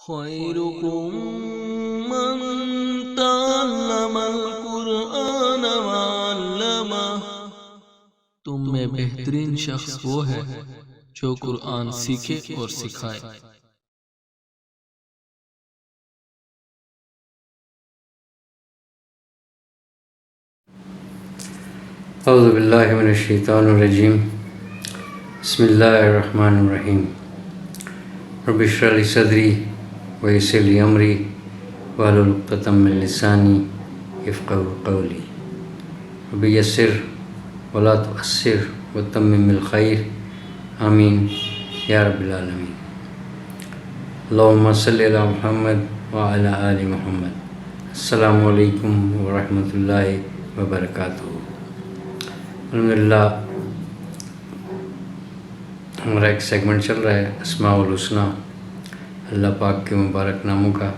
خيركم من تعلم القرآن وعلمه۔ تم میں بہترین شخص وہ ہے جو قرآن سیکھے اور سکھائے۔ اعوذ باللہ من الشیطان الرجیم، بسم اللہ الرحمن الرحیم۔ رب اشرح لی صدری ویسر لی امری واحلل عقدۃ من لسانی یفقہوا قولی۔ رب یسر ولا تعسر وتمم بالخیر، آمین یا رب العالمین۔ اللہم صلی علی محمد وعلی آل محمد۔ السلام علیکم ورحمۃ اللہ وبرکاتہ۔ الحمدللہ ہمارا ایک سیگمنٹ چل رہا ہے اسماء الحسنی، اللہ پاک کے مبارک ناموں کا،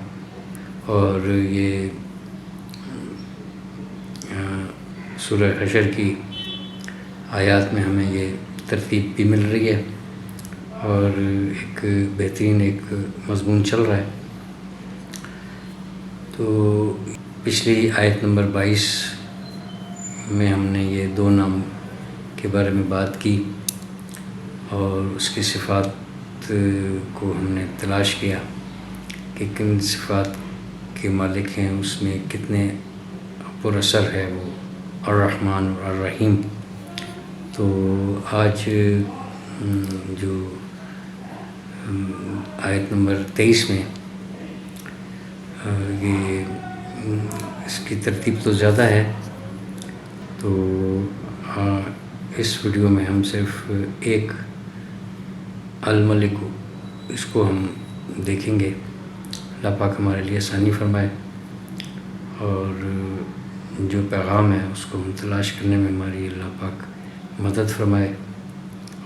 اور یہ سورہ حشر کی آیات میں ہمیں یہ ترتیب بھی مل رہی ہے، اور ایک بہترین ایک مضمون چل رہا ہے۔ تو پچھلی آیت نمبر 22 میں ہم نے یہ دو نام کے بارے میں بات کی، اور اس کی صفات کو ہم نے تلاش کیا کہ کن صفات کے مالک ہیں، اس میں کتنے پر اثر ہے وہ الرحمن اور الرحیم۔ تو آج جو آیت نمبر 23 میں یہ اس کی ترتیب تو زیادہ ہے، تو اس ویڈیو میں ہم صرف ایک الملک اس کو ہم دیکھیں گے۔ اللہ پاک ہمارے لیے آسانی فرمائے، اور جو پیغام ہے اس کو ہم تلاش کرنے میں ہماری اللہ پاک مدد فرمائے،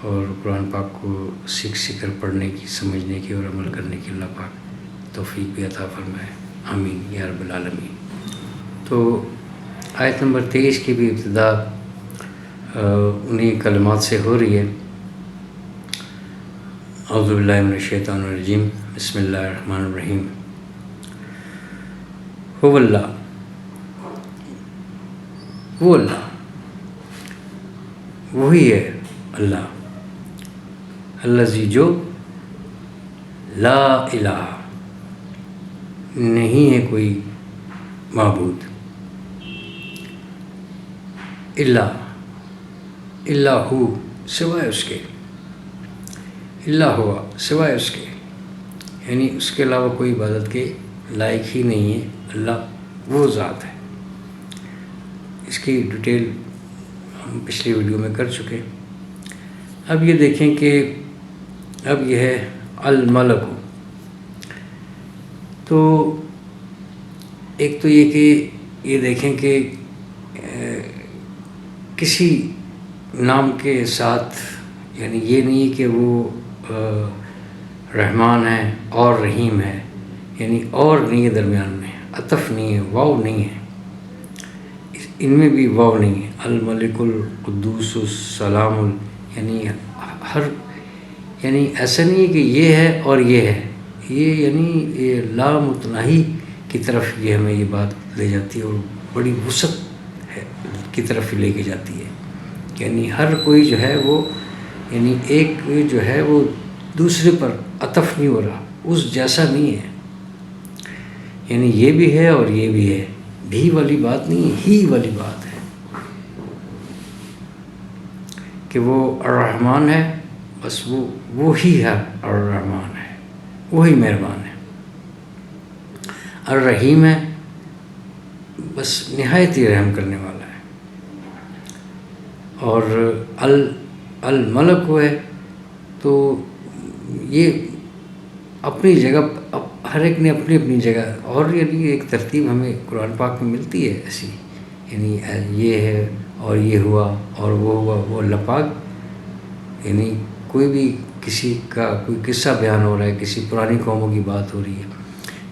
اور قرآن پاک کو سیکھ کر پڑھنے کی، سمجھنے کی اور عمل کرنے کی اللہ پاک توفیق بھی عطا فرمائے، آمین یا رب العالمین۔ تو آیت نمبر 23 کی بھی ابتدا انہی کلمات سے ہو رہی ہے۔ اعوذ باللہ من الشیطان الرجیم، بسم اللہ الرحمن الرحیم۔ هو اللہ، وہ اللہ، وہی ہے اللہ، الذی جو لا الہ، نہیں ہے کوئی معبود، الا ہو، سوائے اس کے، الا ہوا، سوائے اس کے، یعنی اس کے علاوہ کوئی عبادت کے لائق ہی نہیں ہے۔ اللہ وہ ذات ہے۔ اس کی ڈیٹیل ہم پچھلی ویڈیو میں کر چکے۔ اب یہ دیکھیں کہ اب یہ ہے الملک۔ تو ایک تو یہ کہ یہ دیکھیں کہ کسی نام کے ساتھ، یعنی یہ نہیں کہ وہ رحمان ہے اور رحیم ہے، یعنی اور نہیں ہے، درمیان میں عطف نہیں ہے، واو نہیں ہے، ان میں بھی واو نہیں ہے۔ الملک القدوس السلام، یعنی یعنی ایسا نہیں ہے کہ یہ ہے اور یہ ہے، یہ یعنی یہ لامتناہی کی طرف یہ ہمیں یہ بات لے جاتی ہے، اور بڑی وسعت کی طرف لے کے جاتی ہے۔ یعنی ہر کوئی جو ہے وہ، یعنی ایک جو ہے وہ دوسرے پر عطف نہیں ہو رہا، اس جیسا نہیں ہے، یعنی یہ بھی ہے اور یہ بھی ہے، بھی والی بات نہیں ہے، ہی والی بات ہے کہ وہ الرحمن ہے، بس وہی ہے، الرحمن ہے، وہی مہربان ہے۔ الرحیم ہے، بس نہایت ہی رحم کرنے والا ہے۔ اور الملک ہے، تو یہ اپنی جگہ، ہر ایک نے اپنی اپنی جگہ، اور یعنی ایک ترتیب ہمیں قرآن پاک میں ملتی ہے ایسی، یعنی یہ ہے اور یہ ہوا اور وہ ہوا، وہ اللہ پاک، یعنی کوئی بھی کسی کا کوئی قصہ بیان ہو رہا ہے، کسی پرانی قوموں کی بات ہو رہی ہے،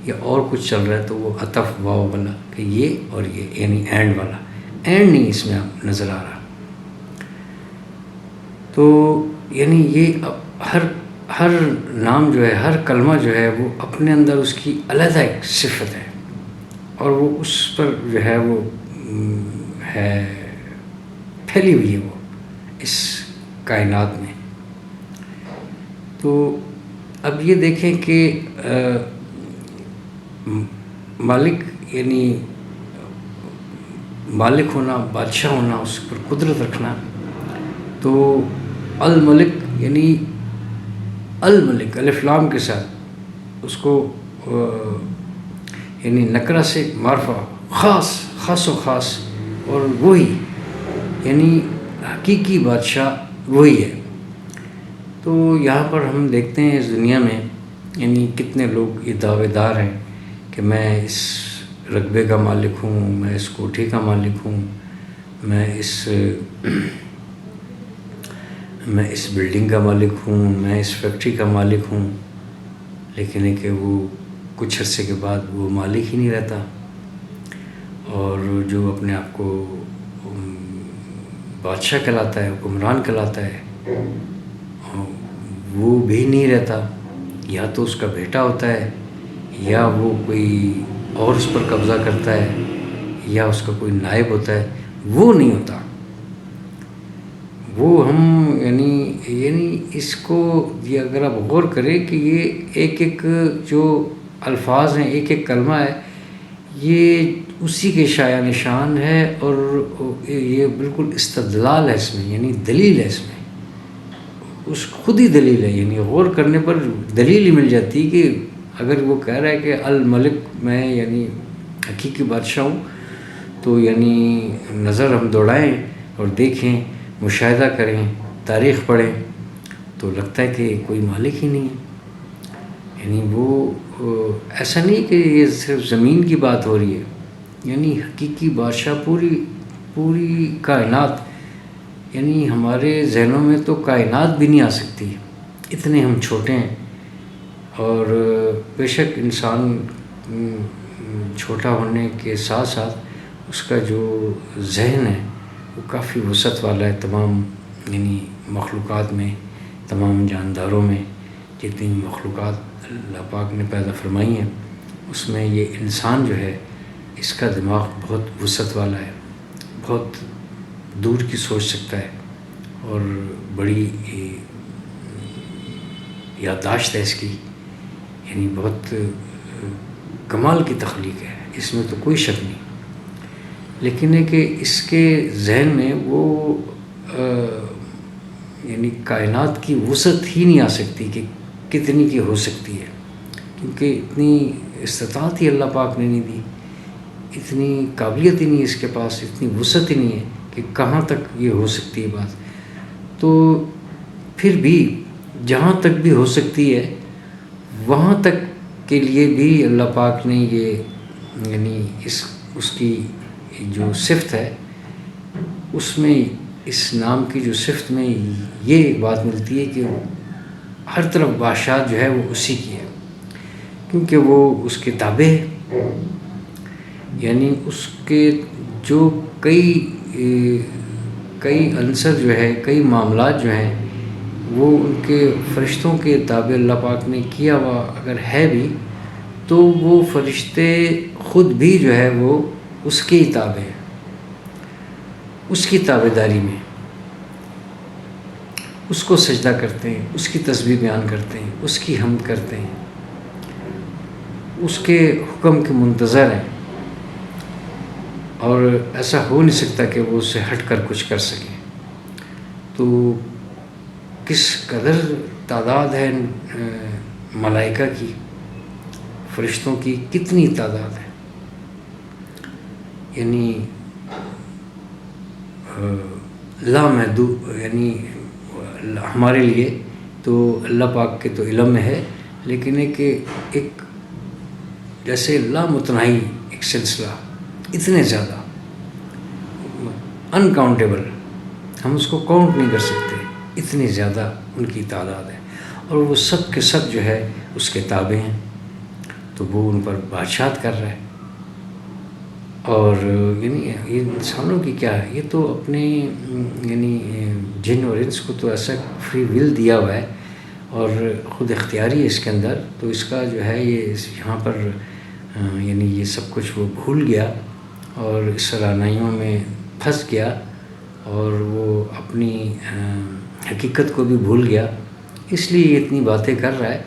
یا اور کچھ چل رہا ہے، تو وہ عطف واو والا کہ یہ اور یہ، یعنی اینڈ والا، اینڈ نہیں اس میں نظر آ رہا۔ تو یعنی یہ ہر نام جو ہے، ہر کلمہ جو ہے وہ اپنے اندر اس کی علیحدہ ایک صفت ہے، اور وہ اس پر جو ہے وہ ہے پھیلی ہوئی ہے وہ اس کائنات میں۔ تو اب یہ دیکھیں کہ مالک یعنی مالک ہونا، بادشاہ ہونا، اس پر قدرت رکھنا، تو الملک یعنی الملک الف لام کے ساتھ اس کو یعنی نکرہ سے معرفہ، خاص و خاص، اور وہی یعنی حقیقی بادشاہ وہی ہے۔ تو یہاں پر ہم دیکھتے ہیں اس دنیا میں یعنی کتنے لوگ یہ دعوے دار ہیں کہ میں اس رقبے کا مالک ہوں، میں اس کوٹھی کا مالک ہوں، میں اس بلڈنگ کا مالک ہوں، میں اس فیکٹری کا مالک ہوں، لیکن ہے کہ وہ کچھ عرصے کے بعد وہ مالک ہی نہیں رہتا، اور جو اپنے آپ کو بادشاہ کہلاتا ہے، حکمران کہلاتا ہے، وہ بھی نہیں رہتا، یا تو اس کا بیٹا ہوتا ہے، یا وہ کوئی اور اس پر قبضہ کرتا ہے، یا اس کا کوئی نائب ہوتا ہے، وہ نہیں ہوتا۔ وہ ہم یعنی اس کو یہ اگر آپ غور کریں کہ یہ ایک جو الفاظ ہیں، ایک کلمہ ہے، یہ اسی کے شایع نشان ہے، اور یہ بالکل استدلال ہے اس میں، یعنی دلیل ہے اس میں، اس خود ہی دلیل ہے، یعنی غور کرنے پر دلیل ہی مل جاتی کہ اگر وہ کہہ رہا ہے کہ الملک میں یعنی حقیقی بادشاہ ہوں، تو یعنی نظر ہم دوڑائیں اور دیکھیں، مشاہدہ کریں، تاریخ پڑھیں، تو لگتا ہے کہ کوئی مالک ہی نہیں ہے۔ یعنی وہ ایسا نہیں کہ یہ صرف زمین کی بات ہو رہی ہے، یعنی حقیقی بادشاہ پوری کائنات، یعنی ہمارے ذہنوں میں تو کائنات بھی نہیں آ سکتی، اتنے ہم چھوٹے ہیں۔ اور بے شک انسان چھوٹا ہونے کے ساتھ ساتھ اس کا جو ذہن ہے وہ کافی وسعت والا ہے، تمام یعنی مخلوقات میں، تمام جانداروں میں، جتنی مخلوقات اللہ پاک نے پیدا فرمائی ہیں، اس میں یہ انسان جو ہے اس کا دماغ بہت وسعت والا ہے، بہت دور کی سوچ سکتا ہے، اور بڑی یادداشت ہے اس کی، یعنی بہت کمال کی تخلیق ہے، اس میں تو کوئی شک نہیں۔ لیکن ہے کہ اس کے ذہن میں وہ یعنی کائنات کی وسعت ہی نہیں آ سکتی کہ کتنی کی ہو سکتی ہے، کیونکہ اتنی استطاعت ہی اللہ پاک نے نہیں دی، اتنی قابلیت ہی نہیں اس کے پاس، اتنی وسعت ہی نہیں ہے کہ کہاں تک یہ ہو سکتی ہے بات۔ تو پھر بھی جہاں تک بھی ہو سکتی ہے وہاں تک کے لیے بھی اللہ پاک نے یہ یعنی اس کی جو صفت ہے، اس میں اس نام کی جو صفت میں یہ ایک بات ملتی ہے کہ ہر طرف بادشاہ جو ہے وہ اسی کی ہے، کیونکہ وہ اس کے تابع ہے، یعنی اس کے جو کئی عنصر جو ہے، کئی معاملات جو ہیں، وہ ان کے فرشتوں کے تابع اللہ پاک نے کیا ہوا اگر ہے بھی، تو وہ فرشتے خود بھی جو ہے وہ اس کے ہی تابع ہیں، اس کی تابع داری میں، اس کو سجدہ کرتے ہیں، اس کی تسبیح بیان کرتے ہیں، اس کی حمد کرتے ہیں، اس کے حکم کے منتظر ہیں، اور ایسا ہو نہیں سکتا کہ وہ اس سے ہٹ کر کچھ کر سکیں۔ تو کس قدر تعداد ہے ملائکہ کی، فرشتوں کی کتنی تعداد ہے، یعنی لامحدود، یعنی ہمارے لیے تو اللہ پاک کے تو علم میں ہے، لیکن ایک جیسے لامتناہی ایک سلسلہ، اتنے زیادہ انکاؤنٹیبل، ہم اس کو کاؤنٹ نہیں کر سکتے، اتنی زیادہ ان کی تعداد ہے، اور وہ سب کے سب جو ہے اس کے تابع ہیں، تو وہ ان پر بادشاہت کر رہا ہے۔ اور یعنی یہ انسانوں کی کیا ہے، یہ تو اپنے یعنی جن اور انس کو تو ایسا فری ول دیا ہوا ہے، اور خود اختیاری ہے اس کے اندر، تو اس کا جو ہے یہ یہاں پر یعنی یہ سب کچھ وہ بھول گیا اور اس رعنائیوں میں پھنس گیا اور وہ اپنی حقیقت کو بھی بھول گیا، اس لیے یہ اتنی باتیں کر رہا ہے۔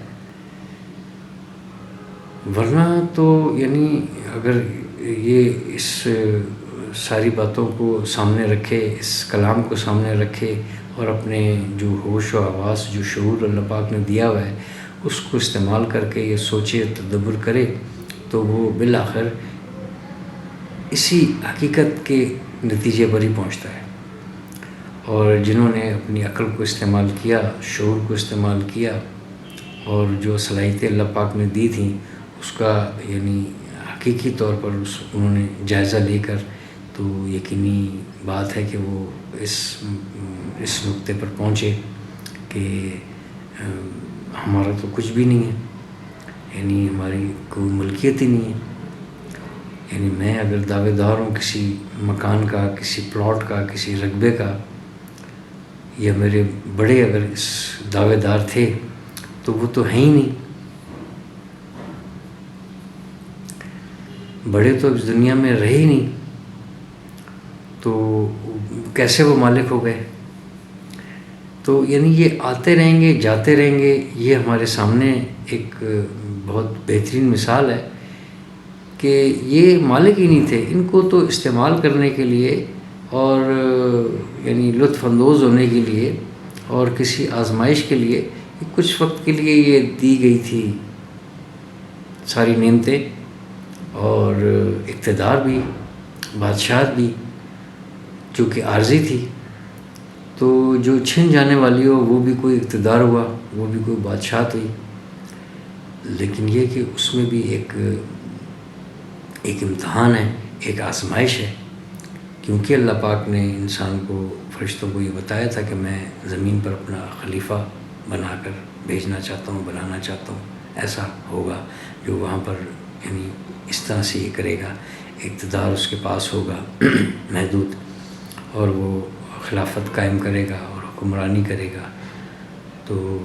ورنہ تو یعنی اگر یہ اس ساری باتوں کو سامنے رکھے، اس کلام کو سامنے رکھے اور اپنے جو ہوش و حواس، جو شعور اللہ پاک نے دیا ہوا ہے، اس کو استعمال کر کے یہ سوچے، تدبر کرے، تو وہ بالآخر اسی حقیقت کے نتیجے پر ہی پہنچتا ہے۔ اور جنہوں نے اپنی عقل کو استعمال کیا، شعور کو استعمال کیا اور جو صلاحیتیں اللہ پاک نے دی تھیں اس کا یعنی حقیقی طور پر انہوں نے جائزہ لے کر، تو یقینی بات ہے کہ وہ اس نقطے پر پہنچے کہ ہمارا تو کچھ بھی نہیں ہے، یعنی ہماری کوئی ملکیت ہی نہیں ہے۔ یعنی میں اگر دعوے دار ہوں کسی مکان کا، کسی پلاٹ کا، کسی رقبے کا، یا میرے بڑے اگر اس دعوے دار تھے تو وہ تو ہیں ہی نہیں، بڑے تو اس دنیا میں رہے ہی نہیں، تو کیسے وہ مالک ہو گئے؟ تو یعنی یہ آتے رہیں گے، جاتے رہیں گے، یہ ہمارے سامنے ایک بہت بہترین مثال ہے کہ یہ مالک ہی نہیں تھے، ان کو تو استعمال کرنے کے لیے اور یعنی لطف اندوز ہونے کے لیے اور کسی آزمائش کے لیے کچھ وقت کے لیے یہ دی گئی تھی ساری نعمتیں اور اقتدار بھی، بادشاہت بھی، جو کہ عارضی تھی، تو جو چھن جانے والی ہو وہ بھی کوئی اقتدار ہوا، وہ بھی کوئی بادشاہت ہوئی، لیکن یہ کہ اس میں بھی ایک امتحان ہے، ایک آزمائش ہے، کیونکہ اللہ پاک نے انسان کو، فرشتوں کو یہ بتایا تھا کہ میں زمین پر اپنا خلیفہ بنا کر بھیجنا چاہتا ہوں، بنانا چاہتا ہوں، ایسا ہوگا جو وہاں پر یعنی اس طرح سے یہ کرے گا، اقتدار اس کے پاس ہوگا محدود، اور وہ خلافت قائم کرے گا اور حکمرانی کرے گا۔ تو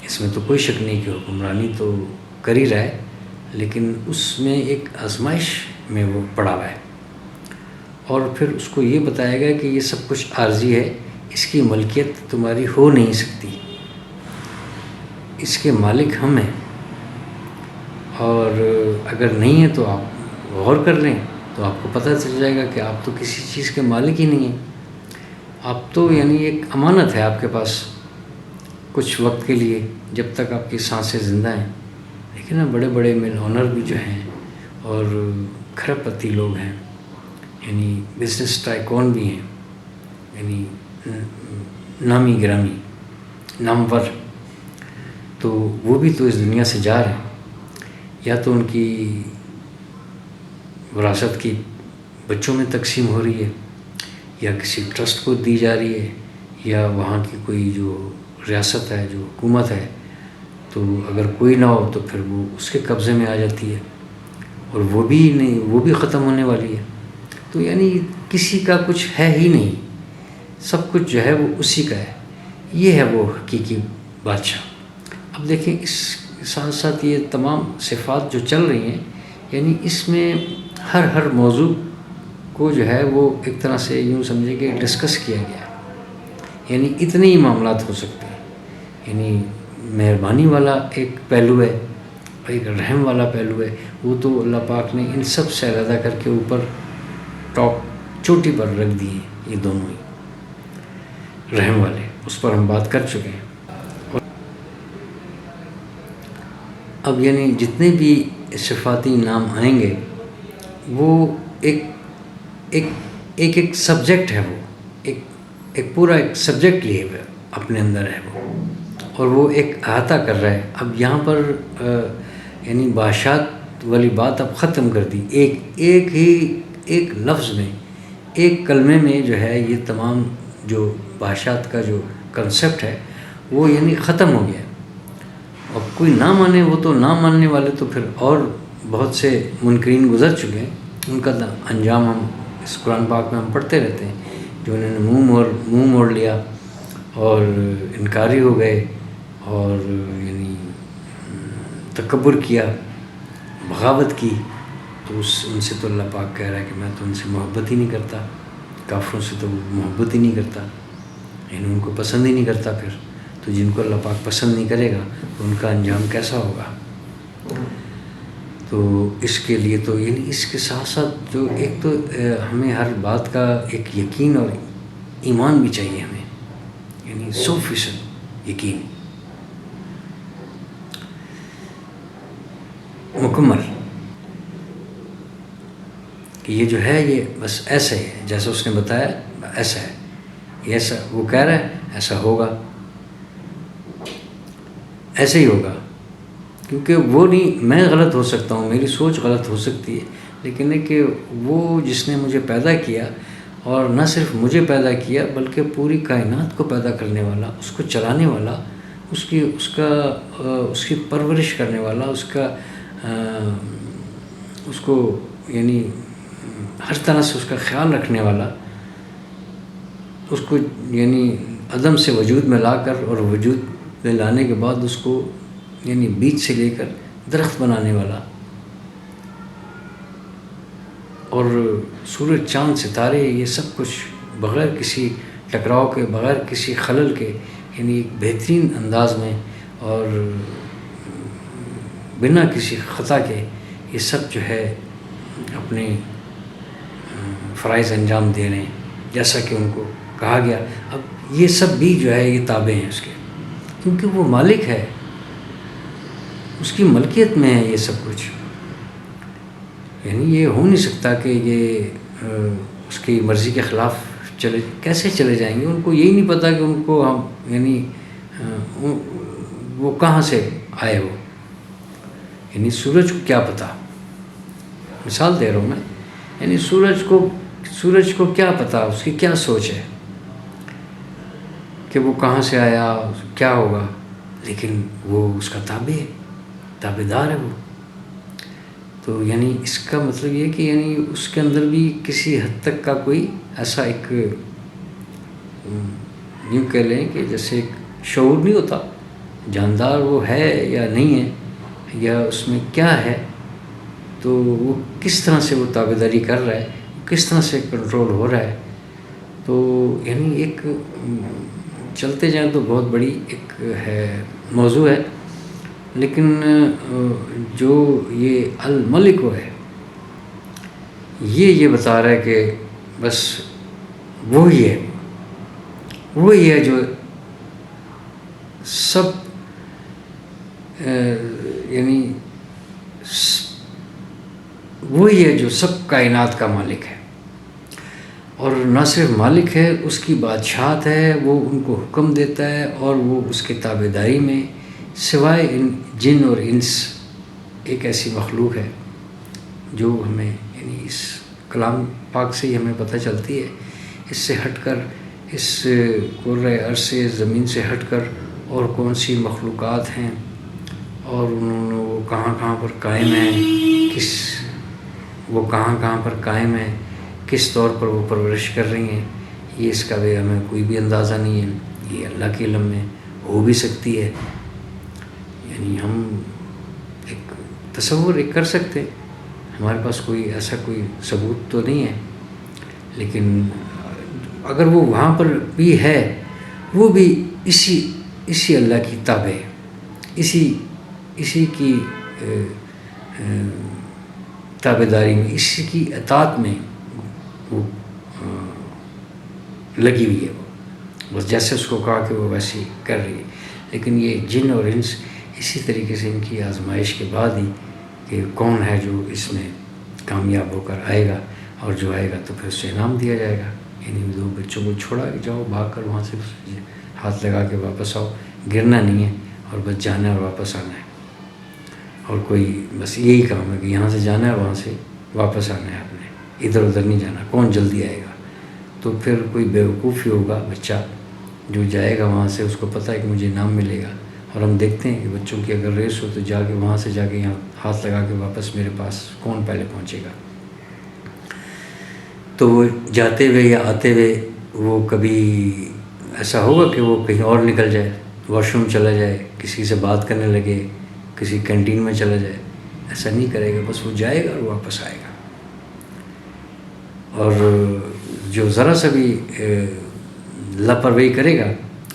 اس میں تو کوئی شک نہیں کہ حکمرانی تو کر ہی رہا ہے، لیکن اس میں ایک آزمائش میں وہ پڑا ہوا ہے، اور پھر اس کو یہ بتایا گیا کہ یہ سب کچھ عارضی ہے، اس کی ملکیت تمہاری ہو نہیں سکتی، اس کے مالک ہم ہیں، اور اگر نہیں ہے تو آپ غور کر لیں تو آپ کو پتہ چل جائے گا کہ آپ تو کسی چیز کے مالک ہی نہیں ہیں، آپ تو یعنی ایک امانت ہے آپ کے پاس کچھ وقت کے لیے، جب تک آپ کی سانسیں زندہ ہیں۔ لیکن نا بڑے بڑے مل اونر بھی جو ہیں اور کھرب پتی لوگ ہیں، یعنی بزنس ٹائکون بھی ہیں، یعنی نامی گرامی نامور، تو وہ بھی تو اس دنیا سے جا رہے ہیں، یا تو ان کی وراثت کی بچوں میں تقسیم ہو رہی ہے، یا کسی ٹرسٹ کو دی جا رہی ہے، یا وہاں کی کوئی جو ریاست ہے، جو حکومت ہے، تو اگر کوئی نہ ہو تو پھر وہ اس کے قبضے میں آ جاتی ہے، اور وہ بھی نہیں، وہ بھی ختم ہونے والی ہے۔ تو یعنی کسی کا کچھ ہے ہی نہیں، سب کچھ جو ہے وہ اسی کا ہے، یہ ہے وہ حقیقی بادشاہ۔ اب دیکھیں اس ساتھ ساتھ یہ تمام صفات جو چل رہی ہیں، یعنی اس میں ہر موضوع کو جو ہے وہ ایک طرح سے یوں سمجھے کہ ڈسکس کیا گیا ہے، یعنی اتنے ہی معاملات ہو سکتے ہیں، یعنی مہربانی والا ایک پہلو ہے، ایک رحم والا پہلو ہے، وہ تو اللہ پاک نے ان سب سے علیحدہ کر کے اوپر ٹاپ چوٹی پر رکھ دیے، یہ دونوں ہی رحم والے، اس پر ہم بات کر چکے ہیں۔ اب یعنی جتنے بھی صفاتی نام آئیں گے وہ ایک سبجیکٹ ہے، وہ ایک پورا ایک سبجیکٹ لیے ہوئے اپنے اندر ہے وہ، اور وہ ایک احاطہ کر رہا ہے۔ اب یہاں پر یعنی بادشاہت والی بات اب ختم کر دی، ایک لفظ میں، ایک کلمے میں جو ہے یہ تمام جو بادشاہت کا جو کنسیپٹ ہے وہ یعنی ختم ہو گیا۔ اور کوئی نہ مانے، وہ تو نہ ماننے والے تو پھر اور بہت سے منکرین گزر چکے ہیں، ان کا انجام ہم اس قرآن پاک میں ہم پڑھتے رہتے ہیں، جو انہوں نے منہ موڑ لیا اور انکاری ہو گئے اور یعنی تکبر کیا، بغاوت کی، تو ان سے تو اللہ پاک کہہ رہا ہے کہ میں تو ان سے محبت ہی نہیں کرتا، کافروں سے تو محبت ہی نہیں کرتا، یعنی ان کو پسند ہی نہیں کرتا۔ پھر تو جن کو اللہ پاک پسند نہیں کرے گا تو ان کا انجام کیسا ہوگا؟ تو اس کے لیے تو یعنی اس کے ساتھ ساتھ جو ایک تو ہمیں ہر بات کا ایک یقین اور ایمان بھی چاہیے ہمیں، یعنی 100% یقین مکمل کہ یہ جو ہے یہ بس ایسا ہے جیسا اس نے بتایا، ایسا ہے، یہ ایسا وہ کہہ رہا ہے ایسا ہوگا، ایسے ہی ہوگا، کیونکہ وہ نہیں، میں غلط ہو سکتا ہوں، میری سوچ غلط ہو سکتی ہے، لیکن ہے کہ وہ جس نے مجھے پیدا کیا، اور نہ صرف مجھے پیدا کیا بلکہ پوری کائنات کو پیدا کرنے والا، اس کو چلانے والا، اس کی پرورش کرنے والا، اس کو یعنی ہر طرح سے اس کا خیال رکھنے والا، اس کو یعنی عدم سے وجود میں لا کر اور وجود میں لانے کے بعد اس کو یعنی بیج سے لے کر درخت بنانے والا، اور سورج چاند ستارے یہ سب کچھ بغیر کسی ٹکراؤ کے، بغیر کسی خلل کے، یعنی ایک بہترین انداز میں اور بنا کسی خطا کے یہ سب جو ہے اپنے فرائض انجام دے رہے ہیں جیسا کہ ان کو کہا گیا۔ اب یہ سب بھی جو ہے یہ تابع ہیں اس کے، کیونکہ وہ مالک ہے، اس کی ملکیت میں ہے یہ سب کچھ، یعنی یہ ہو نہیں سکتا کہ یہ اس کی مرضی کے خلاف کیسے چلے جائیں گے؟ ان کو یہی نہیں پتہ کہ ان کو ہم یعنی وہ کہاں سے آئے ہو، یعنی سورج کو کیا پتہ، مثال دے رہا ہوں میں، یعنی سورج کو کیا پتہ، اس کی کیا سوچ ہے کہ وہ کہاں سے آیا، کیا ہوگا، لیکن وہ اس کا تابع دار ہے وہ۔ تو یعنی اس کا مطلب یہ کہ یعنی اس کے اندر بھی کسی حد تک کا کوئی ایسا ایک یوں کہہ لیں کہ جیسے ایک شعور نہیں ہوتا، جاندار وہ ہے یا نہیں ہے، یا اس میں کیا ہے، تو وہ کس طرح سے وہ تابعداری کر رہا ہے، کس طرح سے کنٹرول ہو رہا ہے۔ تو یعنی ایک چلتے جائیں تو بہت بڑی ایک ہے موضوع ہے، لیکن جو یہ الملک ہے یہ بتا رہا ہے کہ بس وہی ہے جو سب یعنی وہی ہے جو سب کائنات کا مالک ہے، اور نہ صرف مالک ہے، اس کی بادشاہت ہے، وہ ان کو حکم دیتا ہے، اور وہ اس کے تابعداری میں سوائے ان جن اور انس ایک ایسی مخلوق ہے جو ہمیں یعنی اس کلام پاک سے ہی ہمیں پتہ چلتی ہے، اس سے ہٹ کر، اس کرۂ ارض سے، زمین سے ہٹ کر اور کون سی مخلوقات ہیں، اور وہ کہاں پر قائم ہیں، کہاں پر قائم ہیں، کس طور پر وہ پرورش کر رہی ہیں، یہ اس کا بھی ہمیں کوئی بھی اندازہ نہیں ہے، یہ اللہ کے علم میں ہو بھی سکتی ہے، یعنی ہم ایک تصور کر سکتے ہیں، ہمارے پاس کوئی ایسا کوئی ثبوت تو نہیں ہے، لیکن اگر وہ وہاں پر بھی ہے، وہ بھی اسی اللہ کی تابع ہے، اسی کی تابعداری میں، اسی کی اطاعت میں وہ لگی ہوئی ہے، وہ بس جیسے اس کو کہا کہ وہ ویسی کر رہی ہے۔ لیکن یہ جن اور انس اسی طریقے سے ان کی آزمائش کے بعد ہی کہ کون ہے جو اس میں کامیاب ہو کر آئے گا، اور جو آئے گا تو پھر اسے انعام دیا جائے گا۔ یعنی دو بچوں کو چھوڑا کہ جاؤ بھاگ کر وہاں سے ہاتھ لگا کے واپس آؤ، گرنا نہیں ہے اور بس جانا ہے اور واپس آنا ہے، اور کوئی بس یہی کام ہے کہ یہاں سے جانا ہے، وہاں سے واپس آنا ہے، آپ نے ادھر ادھر نہیں جانا، کون جلدی آئے گا؟ تو پھر کوئی بیوقوف ہی ہوگا بچہ جو جائے گا وہاں سے، اس کو پتہ ہے کہ مجھے انعام ملے گا، اور ہم دیکھتے ہیں کہ بچوں کی اگر ریس ہو تو جا کے وہاں سے جا کے یہاں ہاتھ لگا کے واپس میرے پاس کون پہلے پہنچے گا۔ تو وہ جاتے ہوئے یا آتے ہوئے وہ کبھی ایسا ہوگا کہ وہ کہیں اور نکل جائے، واش روم چلا جائے، کسی سے بات کرنے لگے، کسی کینٹین میں چلا جائے، ایسا نہیں کرے گا، بس وہ جائے گا اور واپس آئے گا۔ اور جو ذرا سا بھی لاپرواہی کرے گا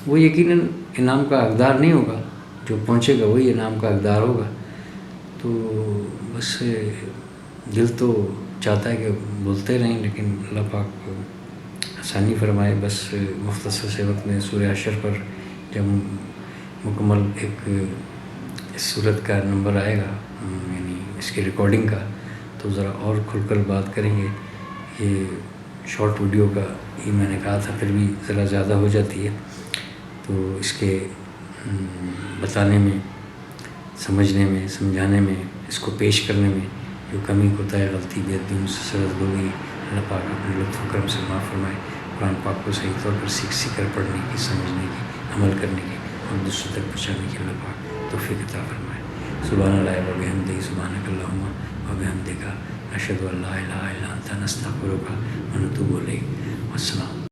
وہ یقیناً انعام کا حقدار نہیں ہوگا، جو پہنچے گا وہی انعام کا حقدار ہوگا۔ تو بس دل تو چاہتا ہے کہ بولتے رہیں، لیکن اللہ پاک آسانی فرمائے۔ بس مختصر سے وقت میں سورہ حشر پر جب مکمل ایک اس صورت کا نمبر آئے گا، یعنی اس کی ریکارڈنگ کا، تو ذرا اور کھل کر بات کریں گے۔ یہ شارٹ ویڈیو کا ہی میں نے کہا تھا، پھر بھی ذرا زیادہ ہو جاتی ہے، تو اس کے بتانے میں، سمجھنے میں، سمجھانے میں، اس کو پیش کرنے میں جو کمی کوتاہی، غلطی، بے ادبی مجھ سے سرزد ہو گئی، اللہ پاک اپنے لطف و کرم سے معاف فرمائے۔ قرآن پاک کو صحیح طور پر سیکھ کر پڑھنے کی، سمجھنے کی، عمل کرنے کی اور دوسروں تک پہنچانے کی اللہ پاک توفیق عطا فرمائے۔ سبحان اللہ و بحمدہ، سبحانک اللہم و بحمدک، اشہد ان لا الہ الا انت، نستغفرک و نتوب الیک۔ والسلام۔